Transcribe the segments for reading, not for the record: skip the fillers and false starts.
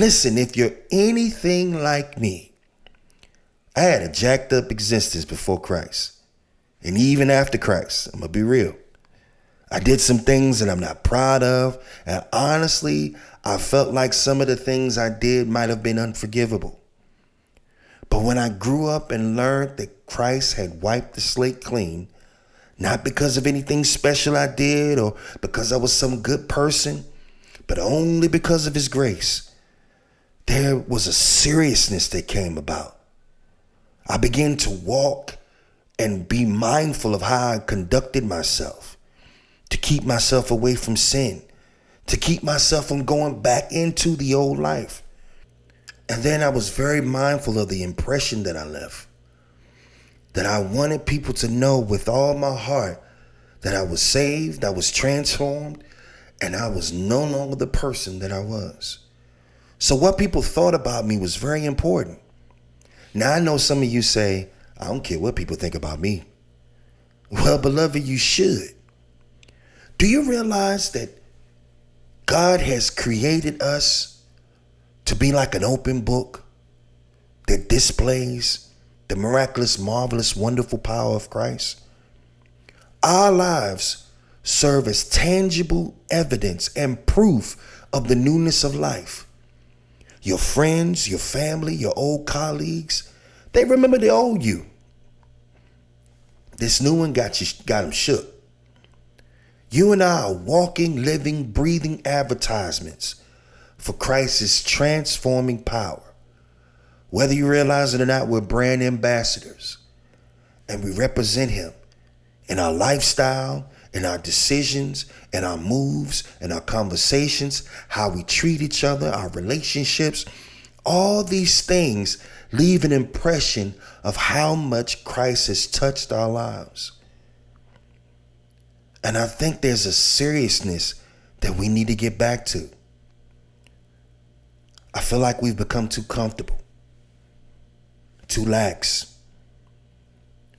Listen, if you're anything like me, I had a jacked up existence before Christ. And even after Christ, I'm going to be real. I did some things that I'm not proud of. And honestly, I felt like some of the things I did might have been unforgivable. But when I grew up and learned that Christ had wiped the slate clean, not because of anything special I did or because I was some good person, but only because of his grace, there was a seriousness that came about. I began to walk and be mindful of how I conducted myself, to keep myself away from sin, to keep myself from going back into the old life. And then I was very mindful of the impression that I left, that I wanted people to know with all my heart that I was saved, I was transformed, and I was no longer the person that I was. So what people thought about me was very important. Now I know some of you say, I don't care what people think about me. Well, beloved, you should. Do you realize that God has created us to be like an open book that displays the miraculous, marvelous, wonderful power of Christ? Our lives serve as tangible evidence and proof of the newness of life. Your friends, your family, your old colleagues, they remember the old you. This new one got them shook. You and I are walking, living, breathing advertisements for Christ's transforming power. Whether you realize it or not, we're brand ambassadors, and we represent him in our lifestyle, in our decisions, in our moves, in our conversations, how we treat each other, our relationships. All these things leave an impression of how much Christ has touched our lives. And I think there's a seriousness that we need to get back to. I feel like we've become too comfortable, too lax.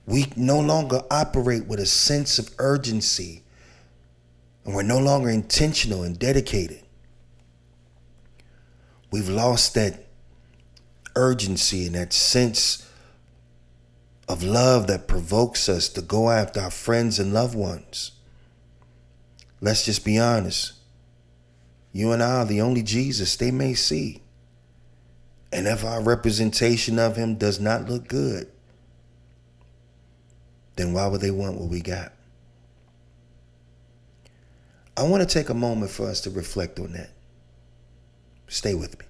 We no longer operate with a sense of urgency, and we're no longer intentional and dedicated. We've lost that urgency and that sense of love that provokes us to go after our friends and loved ones. Let's just be honest. You and I are the only Jesus they may see. And if our representation of him does not look good, then why would they want what we got? I want to take a moment for us to reflect on that. Stay with me.